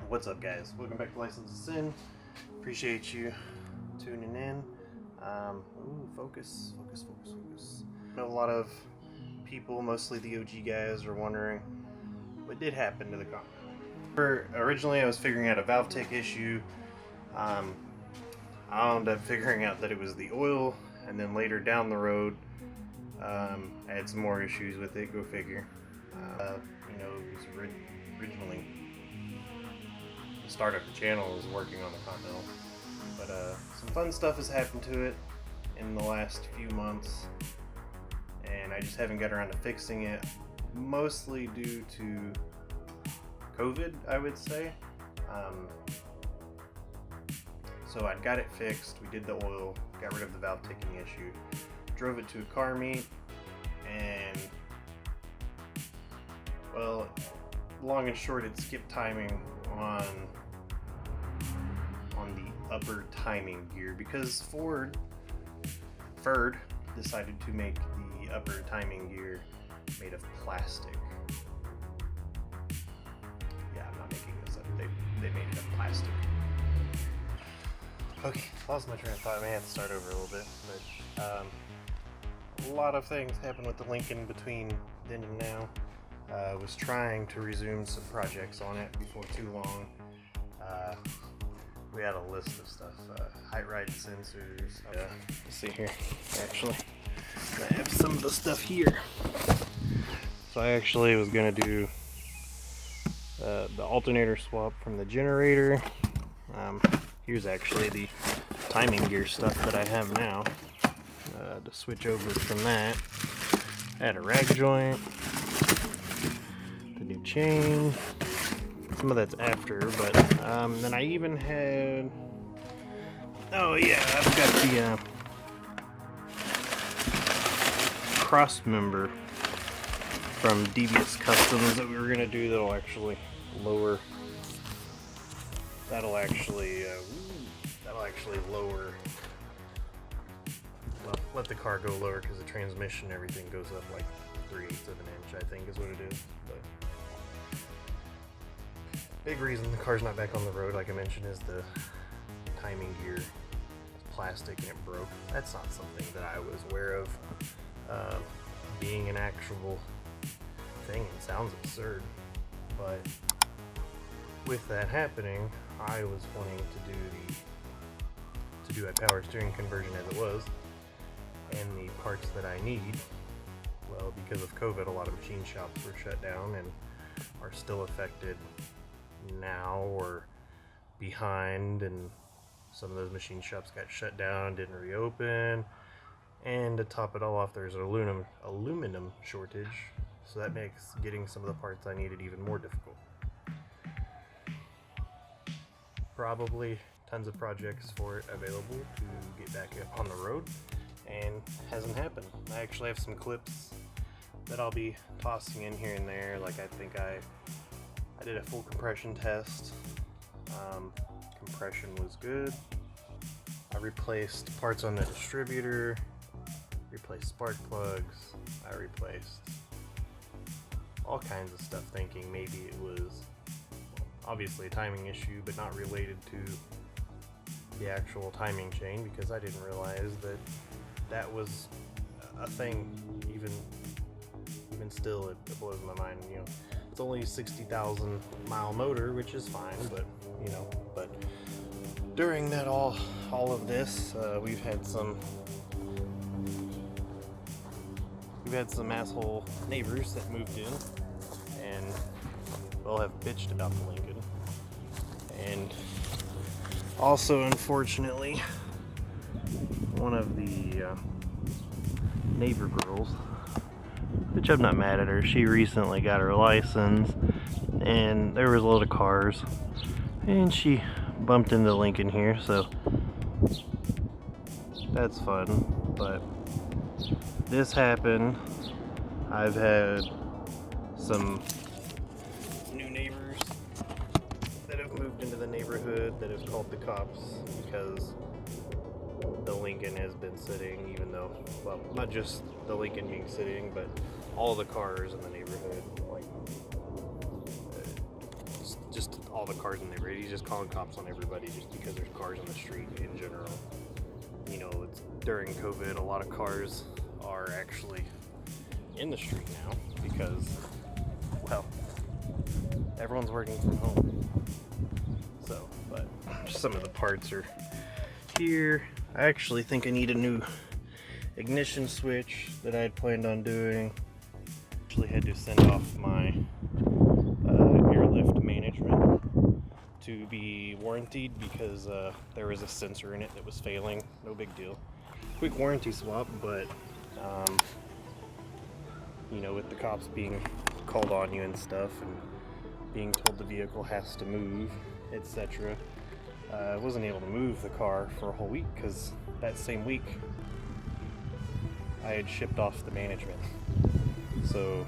What's up, guys? Welcome back to License to Sin. Appreciate you tuning in. Focus. I know a lot of people, mostly the OG guys, are wondering what did happen to the car. Originally, I was figuring out a valve tick issue. I ended up figuring out that it was the oil, and then later down the road, I had some more issues with it. Go figure. It was originally the start of the channel was working on the Continental, but some fun stuff has happened to it in the last few months, and I just haven't got around to fixing it, mostly due to COVID, I would say. So I got it fixed, we did the oil, got rid of the valve ticking issue, drove it to a car meet, and well, long and short, it skipped timing on the upper timing gear because Ford decided to make the upper timing gear made of plastic. Yeah, I'm not making this up. They made it of plastic. Okay, lost my train of thought. I may have to start over a little bit, but a lot of things happened with the Lincoln between then and now. Was trying to resume some projects on it before too long. We had a list of stuff, height ride sensors. Let's see here, actually, I have some of the stuff here. So I actually was gonna do the alternator swap from the generator. Here's actually the timing gear stuff that I have now, to switch over from that. I had a rag joint, the new chain, some of that's after, but then I even had, oh yeah, I've got the cross member from Devious Customs that we were going to do that'll actually lower, that'll actually lower, well, let the car go lower because the transmission and everything goes up like 3/8 of an inch, I think is what it is. But big reason the car's not back on the road, like I mentioned, is the timing gear is plastic and it broke. That's not something that I was aware of being an actual thing. It sounds absurd, but with that happening, I was wanting to do a power steering conversion as it was, and the parts that I need, well, because of COVID, a lot of machine shops were shut down and are still affected now or behind, and some of those machine shops got shut down, didn't reopen, and to top it all off, there's an aluminum shortage, so that makes getting some of the parts I needed even more difficult. Probably tons of projects for it available to get back up on the road, and hasn't happened. I actually have some clips that I'll be tossing in here and there. Like, I think I did a full compression test. Compression was good. I replaced parts on the distributor, replaced spark plugs, I replaced all kinds of stuff, thinking maybe it was obviously a timing issue, but not related to the actual timing chain, because I didn't realize that was a thing. Even still, it blows my mind. You know, it's only a 60,000 mile motor, which is fine, but but during that all of this, we've had some asshole neighbors that moved in and will have bitched about the Lincoln, and also, unfortunately, one of the neighbor girls, which I'm not mad at her, she recently got her license, and there was a lot of cars, and she bumped into Lincoln here, so that's fun. But this happened. I've had some new neighbors that have moved into the neighborhood that have called the cops because the Lincoln has been sitting, even though, well, not just the Lincoln being sitting, but all the cars in the neighborhood, like, just all the cars in the neighborhood. He's just calling cops on everybody just because there's cars on the street in general. You know, it's during COVID, a lot of cars are actually in the street now because, well, everyone's working from home. So, but some of the parts are here. I actually think I need a new ignition switch that I had planned on doing. Actually had to send off my airlift management to be warrantied because there was a sensor in it that was failing. No big deal. Quick warranty swap, but you know, with the cops being called on you and stuff and being told the vehicle has to move, etc. I wasn't able to move the car for a whole week because that same week I had shipped off the management. So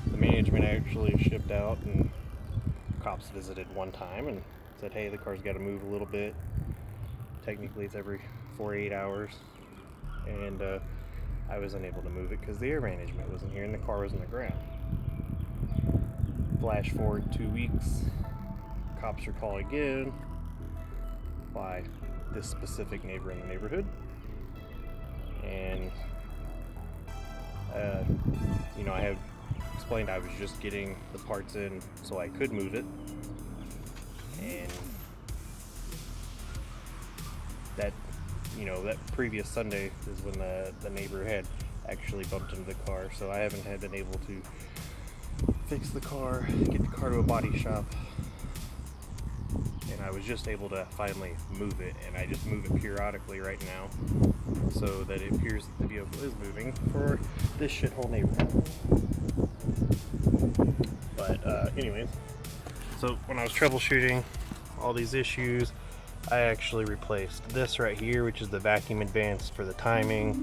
the management actually shipped out, and cops visited one time and said, hey, the car's got to move a little bit. Technically it's every 4 to 8 hours, and I was unable to move it because the air management wasn't here and the car was on the ground. Flash forward 2 weeks, cops are called again by this specific neighbor in the neighborhood, and you know, I have explained I was just getting the parts in so I could move it, and that, you know, that previous Sunday is when the neighbor had actually bumped into the car, so I haven't been able to fix the car, get the car to a body shop, and I was just able to finally move it, and I just move it periodically right now so that it appears that the vehicle is moving for this shithole neighborhood. But anyways, so when I was troubleshooting all these issues, I actually replaced this right here, which is the vacuum advance for the timing.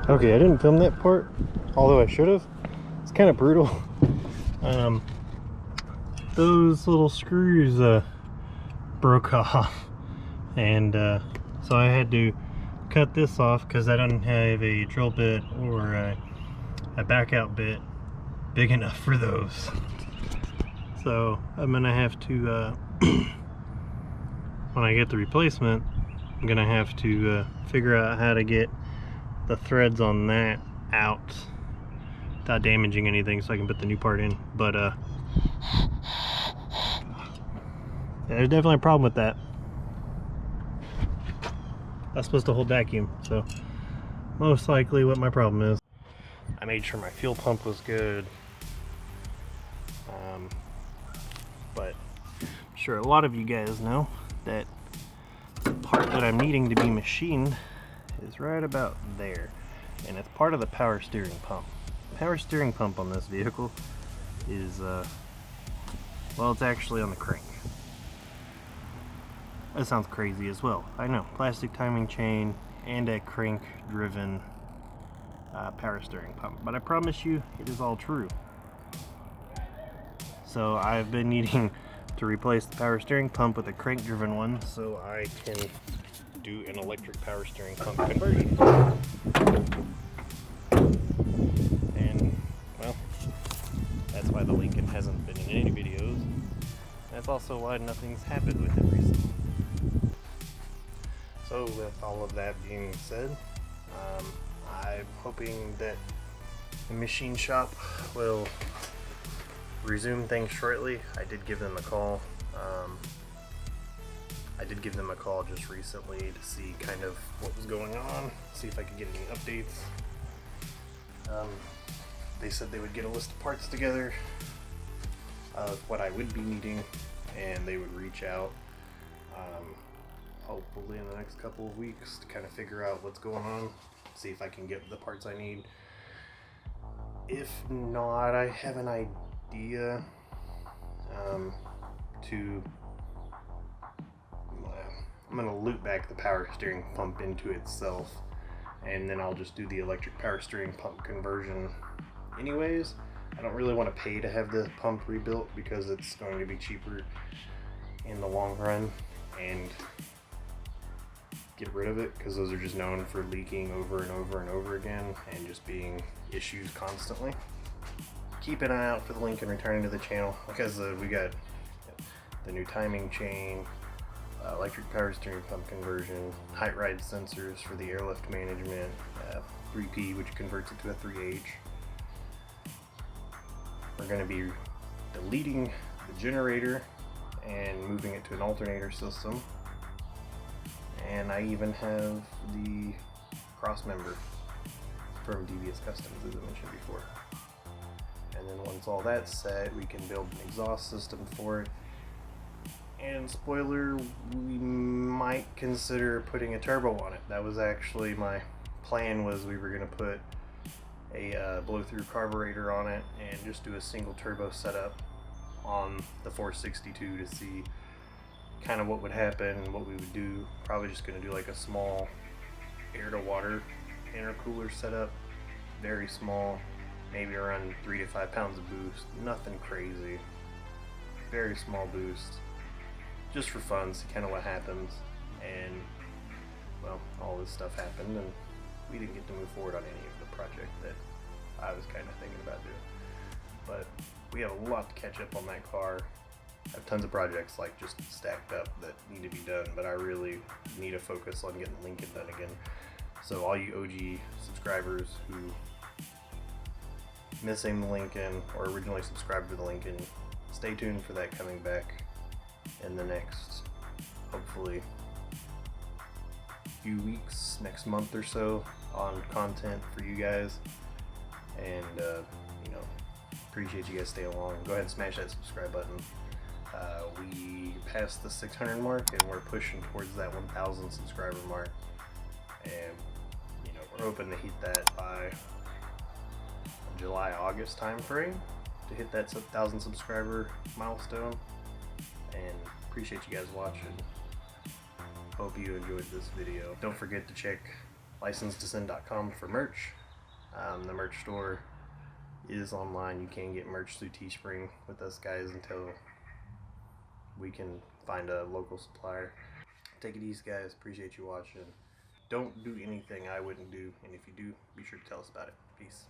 Okay, I didn't film that part, although I should have. It's kind of brutal. Those little screws broke off, and so I had to cut this off because I don't have a drill bit or a back out bit big enough for those. So I'm gonna have to when I get the replacement, I'm gonna have to figure out how to get the threads on that out without damaging anything so I can put the new part in. But yeah, there's definitely a problem with that. That's supposed to hold vacuum, so most likely what my problem is. I made sure my fuel pump was good, but I'm sure a lot of you guys know that the part that I'm needing to be machined is right about there, and it's part of the power steering pump. The power steering pump on this vehicle is well, it's actually on the crank. That sounds crazy as well, I know. Plastic timing chain and a crank driven power steering pump, but I promise you it is all true. So I've been needing to replace the power steering pump with a crank driven one so I can do an electric power steering pump conversion. And well, that's why the Lincoln hasn't been in any videos. That's also why nothing's happened with it recently. So with all of that being said, I'm hoping that the machine shop will resume things shortly. I did give them a call. Just recently to see kind of what was going on, see if I could get any updates. They said they would get a list of parts together of what I would be needing, and they would reach out hopefully in the next couple of weeks to kind of figure out what's going on, see if I can get the parts I need. If not, I have an idea I'm going to loop back the power steering pump into itself, and then I'll just do the electric power steering pump conversion anyways. I don't really want to pay to have the pump rebuilt because it's going to be cheaper in the long run, and get rid of it, because those are just known for leaking over and over and over again and just being issues constantly. Keep an eye out for the Lincoln returning to the channel, because we got the new timing chain, electric power steering pump conversion, height ride sensors for the airlift management, 3P, which converts it to a 3H. We're going to be deleting the generator and moving it to an alternator system. And I even have the cross member from DBS Customs, as I mentioned before. And then once all that's set, we can build an exhaust system for it. And spoiler, we might consider putting a turbo on it. That was actually my plan, was we were going to put a blow-through carburetor on it and just do a single turbo setup on the 462 to see kind of what would happen, what we would do. Probably just going to do like a small air-to-water intercooler setup, very small, maybe around 3 to 5 pounds of boost, nothing crazy, very small boost, just for fun, see kind of what happens. And well, all this stuff happened and we didn't get to move forward on any of the project that I was kind of thinking about doing. But we have a lot to catch up on that car. I have tons of projects like just stacked up that need to be done, but I really need to focus on getting Lincoln done again. So all you OG subscribers who missing the Lincoln or originally subscribed to the Lincoln, stay tuned for that coming back in the next, hopefully, few weeks, next month or so, on content for you guys. And you know, appreciate you guys staying along. Go ahead and smash that subscribe button. We passed the 600 mark and we're pushing towards that 1,000 subscriber mark, and you know, we're hoping to hit that by July-August time frame to hit that 1,000 subscriber milestone. And appreciate you guys watching. Hope you enjoyed this video. Don't forget to check licensedtosend.com for merch. The merch store is online. You can get merch through Teespring with us guys until we can find a local supplier. Take it easy, guys. Appreciate you watching. Don't do anything I wouldn't do, and if you do, be sure to tell us about it. Peace.